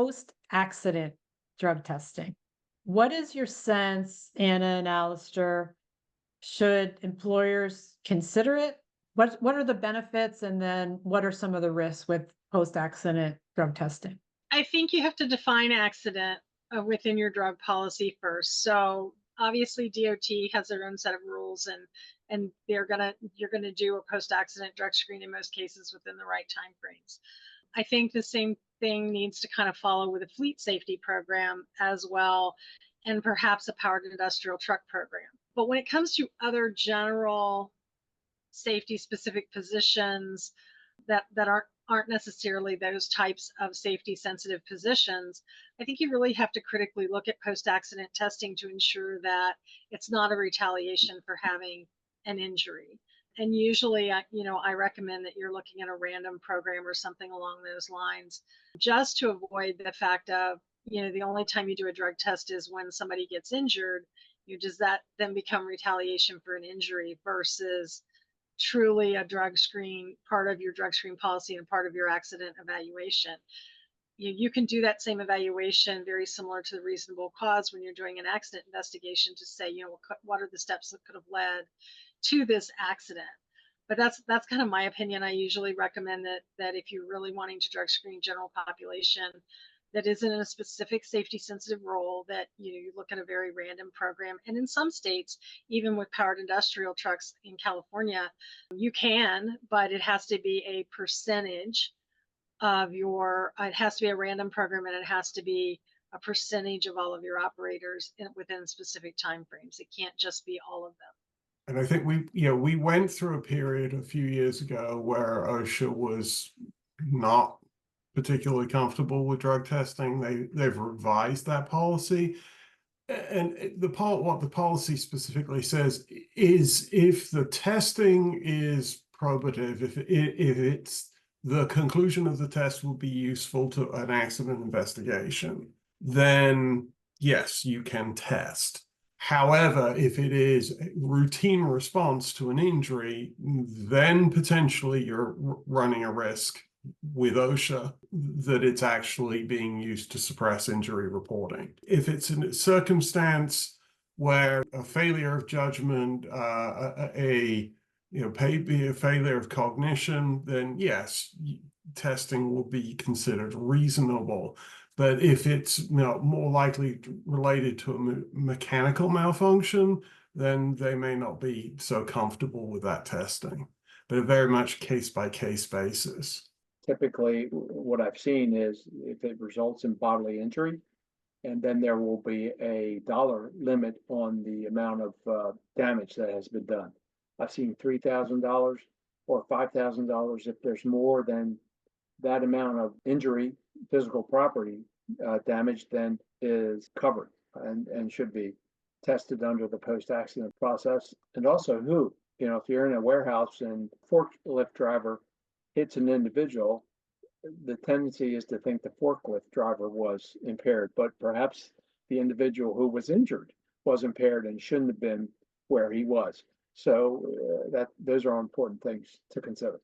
post-accident drug testing. What is your sense, Anna and Alistair? Should employers consider it? What are the benefits, and then what are some of the risks with post-accident drug testing? I think you have to define accident within your drug policy first. So obviously DOT has their own set of rules, and you're gonna do a post-accident drug screen in most cases within the right time frames. I think the same thing needs to kind of follow with a fleet safety program as well, and perhaps a powered industrial truck program. But when it comes to other general safety specific positions that aren't necessarily those types of safety sensitive positions, I think you really have to critically look at post accident testing to ensure that it's not a retaliation for having an injury. And usually, I recommend that you're looking at a random program or something along those lines, just to avoid the fact of, the only time you do a drug test is when somebody gets injured. Does that then become retaliation for an injury versus truly a drug screen, part of your drug screen policy and part of your accident evaluation? You can do that same evaluation very similar to the reasonable cause when you're doing an accident investigation to say, what are the steps that could have led to this accident. But that's kind of my opinion. I usually recommend that if you're really wanting to drug screen general population that isn't in a specific safety sensitive role, that you look at a very random program. And in some states, even with powered industrial trucks in California, you can, but it has to be a percentage of it has to be a random program, and it has to be a percentage of all of your operators within specific timeframes. It can't just be all of them. And I think we went through a period a few years ago where OSHA was not particularly comfortable with drug testing. They've revised that policy, and what the policy specifically says is if the testing is probative, if it's the conclusion of the test will be useful to an accident investigation, then yes, you can test. However, if it is a routine response to an injury, then potentially you're running a risk with OSHA that it's actually being used to suppress injury reporting. If it's a circumstance where a failure of judgment, a failure of cognition, then yes, testing will be considered reasonable. But if it's more likely related to a mechanical malfunction, then they may not be so comfortable with that testing. But a very much case-by-case basis. Typically, what I've seen is if it results in bodily injury, and then there will be a dollar limit on the amount of damage that has been done. I've seen $3,000 or $5,000. If there's more than that amount of injury, physical property damage, then is covered and should be tested under the post-accident process. And also if you're in a warehouse and forklift driver hits an individual, the tendency is to think the forklift driver was impaired, but perhaps the individual who was injured was impaired and shouldn't have been where he was. So those are important things to consider.